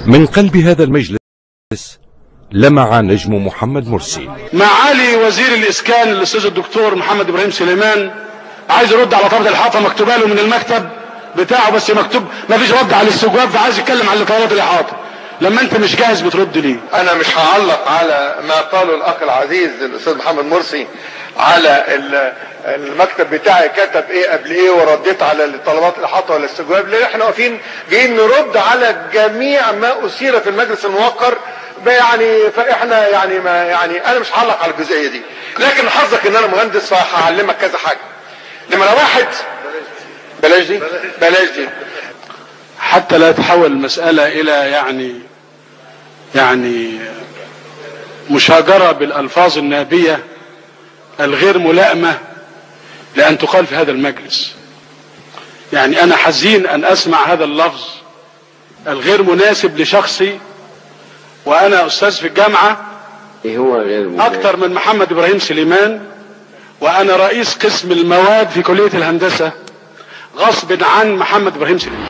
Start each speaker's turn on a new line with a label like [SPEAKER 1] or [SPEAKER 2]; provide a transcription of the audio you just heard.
[SPEAKER 1] من قلب هذا المجلس لمع نجم محمد مرسي.
[SPEAKER 2] معالي وزير الإسكان الأستاذ الدكتور محمد إبراهيم سليمان عايز يرد على طلبات الإحاطة مكتوبة له من المكتب بتاعه، بس مكتوب ما فيش رد على الاستجواب، فعايز يتكلم على طلبات الإحاطة. لما أنت مش جاهز بترد ليه؟
[SPEAKER 3] أنا مش هعلق على ما قاله الأخ العزيز الأستاذ محمد مرسي على المكتب بتاعي كتب ايه قبل ايه ورديت على طلبات الاحاطه ولا الاستجواب، لان احنا واقفين جايين نرد على جميع ما اثير في المجلس الموقر يعني. فاحنا يعني ما يعني انا مش هعلق على الجزئيه دي، لكن حظك ان انا مهندس فهعلمك كذا حاجه. نمره واحد بلاش دي
[SPEAKER 2] حتى لا تحول المساله الى يعني مشاجره بالالفاظ النابيه الغير ملائمة لأن تقال في هذا المجلس. يعني أنا حزين أن أسمع هذا اللفظ الغير مناسب لشخصي، وأنا أستاذ في الجامعة أكثر من محمد إبراهيم سليمان، وأنا رئيس قسم المواد في كلية الهندسة غصب عن محمد إبراهيم سليمان.